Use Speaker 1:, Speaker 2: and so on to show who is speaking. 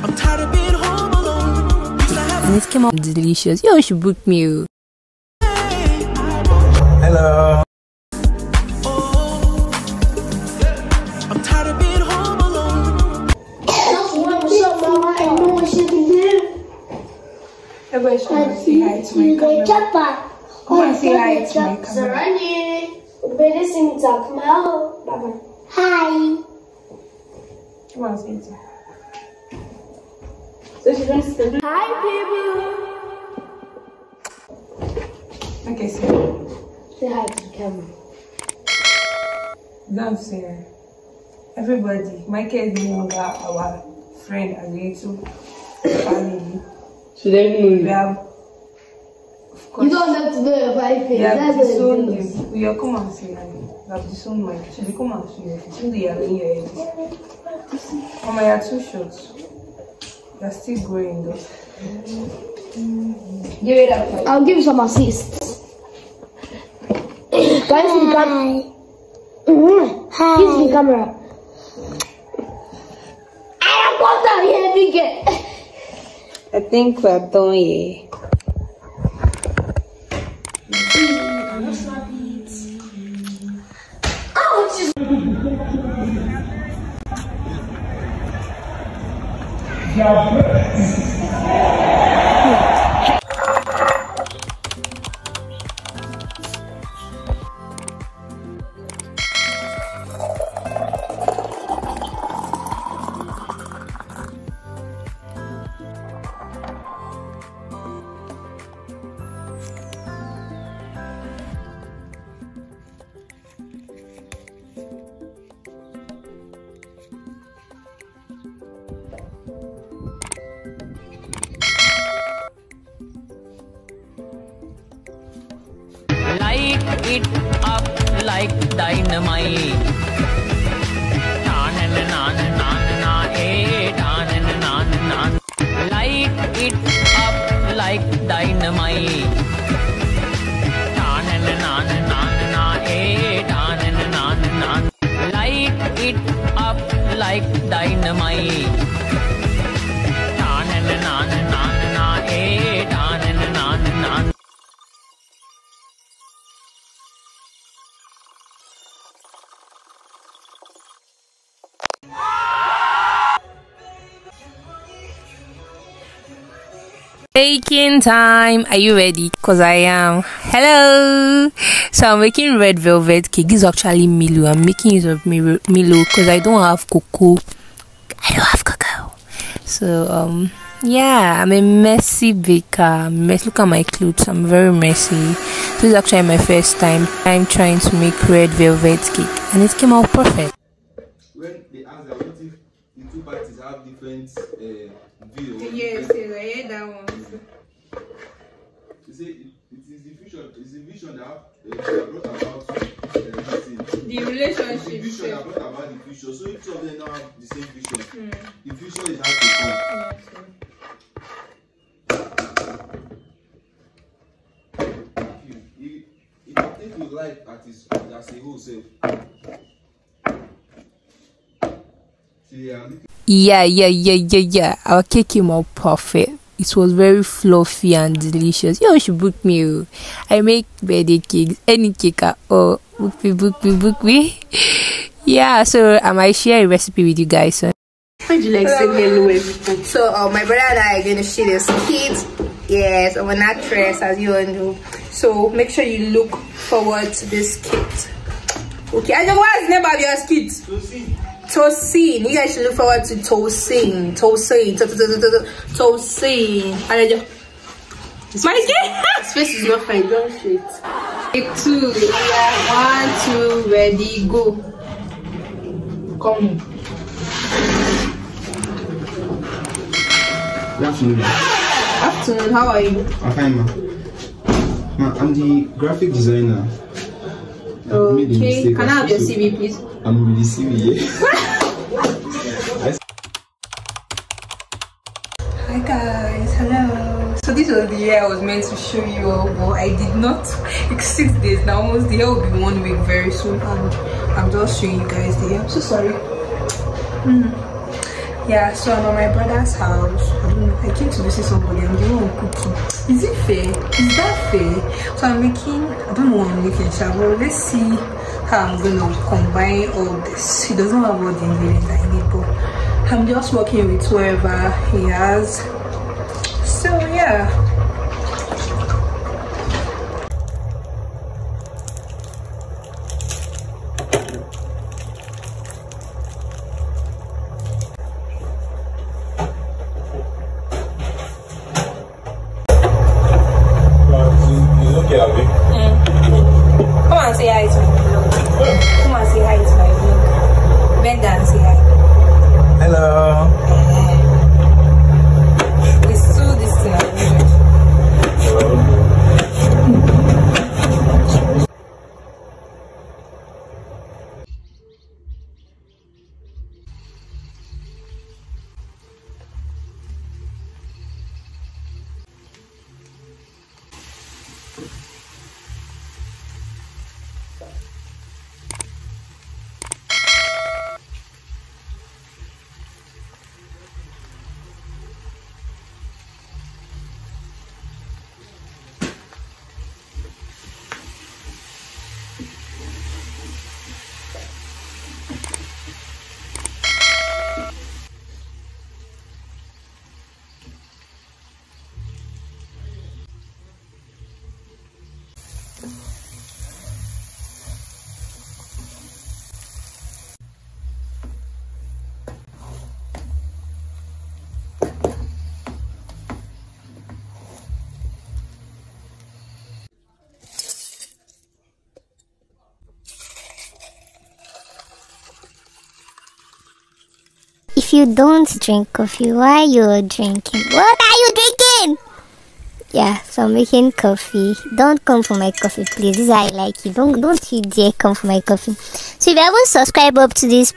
Speaker 1: I'm tired of being home alone.
Speaker 2: And it came out delicious. You should book me.
Speaker 1: Hello. I'm tired of being home alone.
Speaker 3: What's up, Mama? I know what she can do.
Speaker 4: Everybody should say hi to my camera. Come on, say hi to my camera.
Speaker 3: Better sing talk now. Baba. Hi.
Speaker 4: Come on, say it. So she's going to say
Speaker 3: Hi, people.
Speaker 4: okay, say
Speaker 3: Say hi to the camera.
Speaker 4: don't say her. Everybody, Michael is no longer our friend as a little family.
Speaker 5: So they know
Speaker 4: We
Speaker 5: you.
Speaker 4: have, of course,
Speaker 3: You don't have to do it by
Speaker 4: we
Speaker 3: face.
Speaker 4: have
Speaker 3: That's
Speaker 4: disowned
Speaker 3: what it
Speaker 4: him.
Speaker 3: is.
Speaker 4: We have come and say hi. We have disowned Mike. Should we come and see her? Should they have in your head? Mama, you are too short. You are still growing though. Give it up.
Speaker 3: I'll give you some assists. Guys, in the camera. Hi. Kiss the camera. I don't want that here, big.
Speaker 2: I think we're done here.
Speaker 6: Light it up like dynamite. Light it up like dynamite. Light it up like dynamite.
Speaker 2: Baking time. Are you ready? Cause I am. Hello. So I'm making red velvet cake. This is actually Milo. I'm making use of Milo because I don't have cocoa. I don't have cocoa. So yeah, I'm a messy baker. Look at my clothes. I'm very messy. This is actually my first time. I'm trying to make red velvet cake, and it came out perfect.
Speaker 7: When they ask that, what if the two parties have different views?
Speaker 4: Yes, I heard that one.
Speaker 7: You say it is the vision. It's the vision that brought about
Speaker 4: the
Speaker 7: the
Speaker 4: relationship.
Speaker 7: vision that brought about the future. So if two of them now have the same vision, the future is how to come. If you take your life as a whole self,
Speaker 2: Yeah. Our cake came out perfect. It was very fluffy and delicious. You should book me. I make birthday cakes, any cake. Oh, book me. Yeah, so I might share a recipe with you guys. So.
Speaker 5: Would you like to say hello, everyone? So, my brother and I are going to share this kit. Yes, I'm an actress, as you all know. So, make sure you look forward to this kit. Okay, I know what's the name of your skit? Tosin. You guys should look forward to Tosin. Mikey! His face is not fine, don't shit. Take two. Yeah, 1, 2, ready, go. Come.
Speaker 7: Good afternoon.
Speaker 5: Afternoon, how are you?
Speaker 7: I'm fine, ma. I'm the graphic designer.
Speaker 5: Okay, can I have your CV, please?
Speaker 7: I'm with the CV, yeah.
Speaker 4: Hi guys, hello. So
Speaker 5: So this was the year I was meant to show you all, but I did not. It's 6 days now, almost. The hair will be 1 week very soon, and I'm just showing you guys the hair. I'm so sorry. Yeah, so I'm at my brother's house. I don't know, I came to visit somebody. I'm the one cooking. Is it fair? Is that fair? So I'm making, I don't know what I'm making, but let's see how I'm gonna combine all this. He doesn't have all the ingredients I need, but I'm just working with whoever he has. So yeah. Come and say hi to me. Come and say hi to my vlog. Bend down and say hi.
Speaker 7: Hello.
Speaker 5: It's so distant.
Speaker 8: If you don't drink coffee, why you drinking? What are you drinking? Yeah, so I'm making coffee. Don't come for my coffee, please. This is how I like it. Don't you dare come for my coffee. So if you haven't subscribed up to this